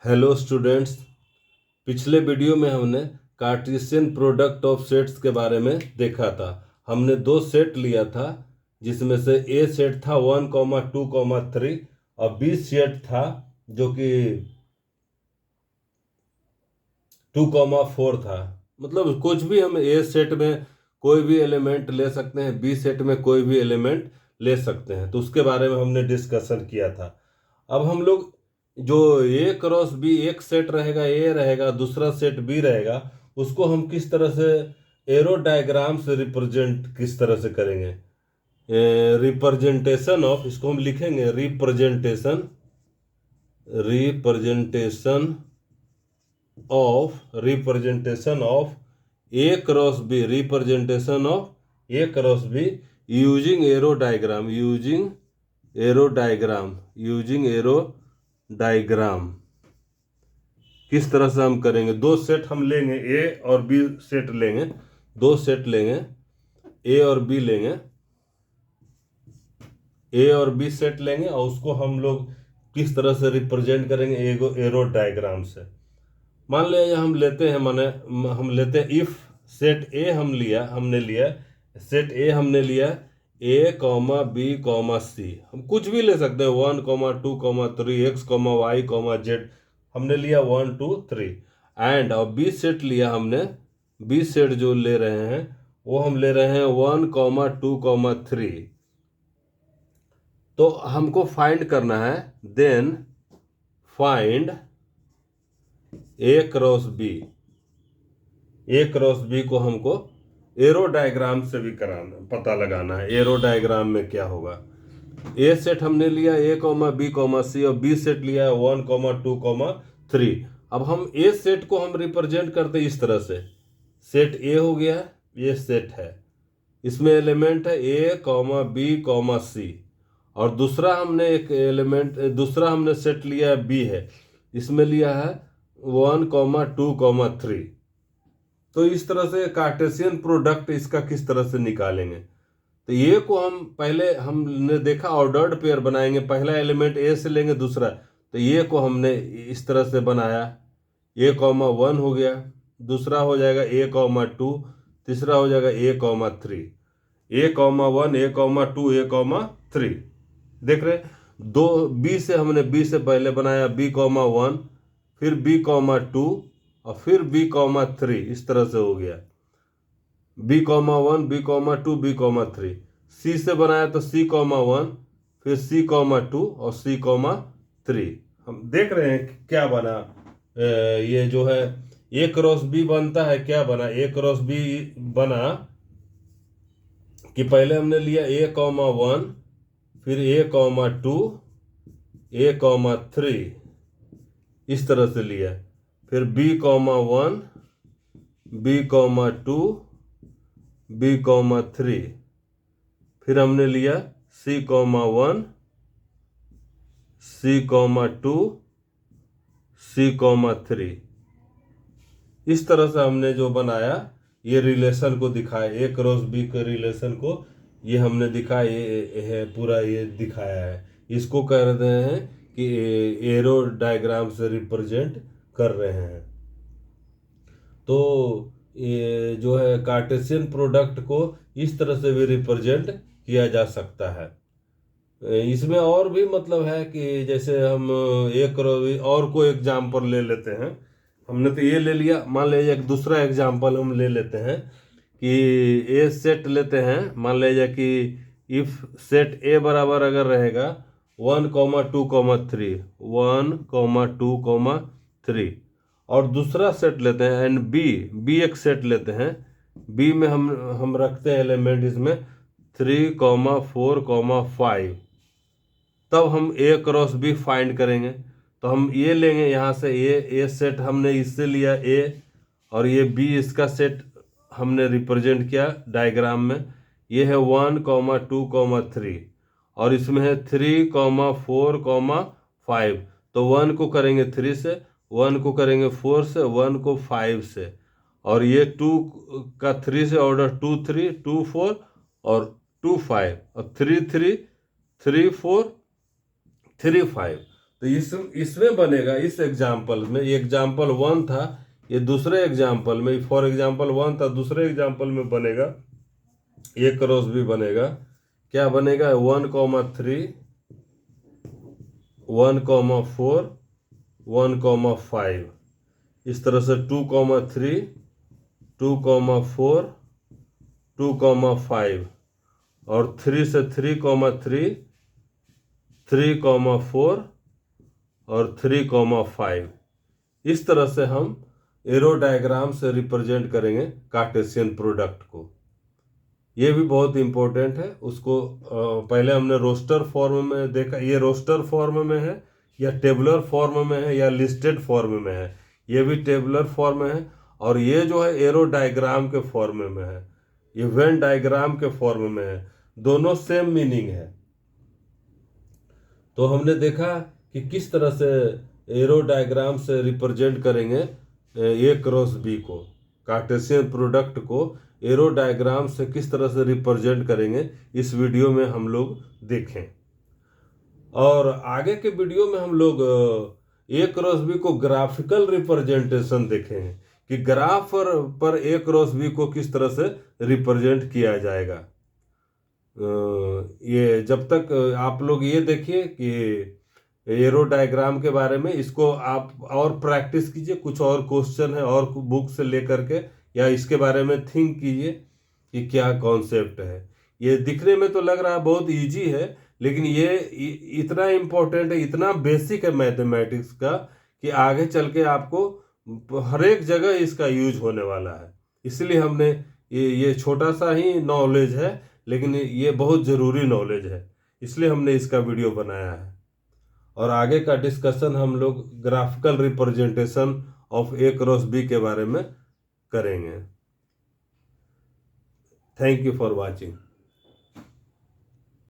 Hello students. पिछले video में हमने कार्टेशियन प्रोडक्ट ऑफ सेट्स के बारे में देखा था। हमने दो सेट लिया था जिसमें से ए सेट था 1,2,3 और बी सेट था जो कि 2,4 था। मतलब कुछ भी हम ए सेट में कोई भी एलिमेंट ले सकते हैं, बी सेट में कोई भी एलिमेंट ले सकते हैं। तो उसके बारे में हमने डिस्कशन किया था। अब हम लोग जो ए क्रॉस बी, एक सेट रहेगा ए रहेगा, दूसरा सेट बी रहेगा, उसको हम किस तरह से एरो डायग्राम से रिप्रेजेंट किस तरह से करेंगे। रिप्रेजेंटेशन ऑफ, इसको हम लिखेंगे representation of A cross B, representation of A cross B using arrow diagram किस तरह से हम करेंगे। दो सेट हम लेंगे, ए और बी सेट लेंगे, दो सेट लेंगे, ए और बी लेंगे, ए और बी सेट लेंगे और उसको हम लोग किस तरह से रिप्रेजेंट करेंगे एरो डायग्राम से। मान लिया हम लेते हैं, हम लेते हैं इफ सेट ए हमने लिया ए कॉमा बी कॉमा सी, हम कुछ भी ले सकते हैं 1,2,3 x y z, हमने लिया 1 2 3 एंड और बी सेट लिया हमने, बी सेट जो ले रहे हैं वो हम ले रहे हैं 1,2,3। तो हमको फाइंड करना है, देन फाइंड ए क्रॉस बी को हमको एरो डायग्राम से भी पता लगाना है। एरो डायग्राम में क्या होगा। ए सेट हमने लिया ए कॉमा बी कॉमा सी और बी सेट लिया 1,2,3। अब हम ए सेट को हम रिप्रेजेंट करते हैं इस तरह से, सेट ए हो गया, ये सेट है, इसमें एलिमेंट है ए कॉमा बी कॉमा सी, और दूसरा हमने सेट लिया है बी है, इसमें लिया है 1,2,3। तो इस तरह से कार्टेशियन प्रोडक्ट इसका किस तरह से निकालेंगे। तो ये को हमने देखा ऑर्डर्ड पेयर बनाएंगे, पहला एलिमेंट ए से लेंगे दूसरा, तो ये को हमने इस तरह से बनाया, A,1 हो गया, दूसरा हो जाएगा A,2, तीसरा हो जाएगा A,3, A,1 A,2 A,3। देख रहे दो बी से पहले बनाया B,1, फिर B,2 और फिर B,3, इस तरह से हो गया B,1 B,2 B,3। सी से बनाया तो C,1, फिर C,2 और C,3। हम देख रहे हैं क्या बना। ये जो है ए क्रॉस बी बनता है, क्या बना ए क्रॉस बी बना कि पहले हमने लिया A,1, फिर A,2 A,3, इस तरह से लिया, फिर B,1 B,2 B,3, फिर हमने लिया C,1 C,2 C,3। इस तरह से हमने जो बनाया, ये रिलेशन को दिखाया, ए क्रॉस बी के रिलेशन को ये हमने दिखाया, ये पूरा ये दिखाया है। इसको कह रहे हैं कि एरो डायग्राम से रिप्रेजेंट कर रहे हैं। तो ये जो है कार्टेशियन प्रोडक्ट को इस तरह से भी रिप्रेजेंट किया जा सकता है। इसमें और भी मतलब है कि जैसे हम एक और कोई एग्जाम्पल ले लेते हैं। हमने तो ये ले लिया, मान लीजिए एक दूसरा एग्जाम्पल हम ले लेते हैं कि ए सेट लेते हैं। मान लीजिए कि इफ सेट ए बराबर अगर रहेगा 1,2,3 1,2,3 और दूसरा सेट लेते हैं एंड बी एक सेट लेते हैं, बी में हम रखते हैं एलिमेंट इसमें 3,4,5, तब हम ए क्रॉस बी फाइंड करेंगे। तो हम ये लेंगे यहाँ से ए सेट हमने इससे लिया ए, और ये बी इसका सेट हमने रिप्रेजेंट किया डायग्राम में, ये है 1,2,3 और इसमें है 3,4,5। तो 1 को करेंगे 3 से, 1 को करेंगे 4 से, 1 को 5 से, और ये 2 का 3 से ऑर्डर 2 3 2 4 और 2 5 और 3 3 3 4 3 5। तो तो इसमें बनेगा, इस एग्जाम्पल में, ये एग्जाम्पल 1 था, ये दूसरे एग्जाम्पल में, फॉर एग्जाम्पल 1 था, दूसरे एग्जाम्पल में बनेगा A क्रॉस B बनेगा। क्या बनेगा? 1,3, 1,4, 1,5। इस तरह से 2,3, 2,4, 2,5 और 3 से 3,3, 3,4 और 3,5। इस तरह से हम एरो डायग्राम से रिप्रेजेंट करेंगे कार्टेशियन प्रोडक्ट को। ये भी बहुत इंपॉर्टेंट है। उसको पहले हमने रोस्टर फॉर्म में देखा, ये रोस्टर फॉर्म में है या टेबुलर फॉर्म में है या लिस्टेड फॉर्म में है। ये भी टेबुलर फॉर्म है और ये जो है एरो डायग्राम के फॉर्म में है, ये वेन डायग्राम के फॉर्म में है। दोनों सेम मीनिंग है। तो हमने देखा कि किस तरह से एरो डायग्राम से रिप्रेजेंट करेंगे A क्रॉस B को, कार्टेशियन प्रोडक्ट को एरो डायग्राम से किस तरह से रिप्रेजेंट करेंगे, इस वीडियो में हम लोग देखें। और आगे के वीडियो में हम लोग A क्रॉस B को ग्राफिकल रिप्रेजेंटेशन देखें कि ग्राफ पर A क्रॉस B को किस तरह से रिप्रेजेंट किया जाएगा। ये जब तक आप लोग ये देखिए कि एरो डायग्राम के बारे में, इसको आप और प्रैक्टिस कीजिए। कुछ और क्वेश्चन है और बुक से लेकर के, या इसके बारे में थिंक कीजिए कि क्या कॉन्सेप्ट है। ये दिखने में तो लग रहा है बहुत इजी है, लेकिन ये इतना इम्पोर्टेंट है, इतना बेसिक है मैथमेटिक्स का कि आगे चल के आपको हर एक जगह इसका यूज होने वाला है। इसलिए हमने ये छोटा सा ही नॉलेज है, लेकिन ये बहुत ज़रूरी नॉलेज है, इसलिए हमने इसका वीडियो बनाया है। और आगे का डिस्कशन हम लोग graphical representation of A cross B के बारे में करेंगे। Thank you for watching.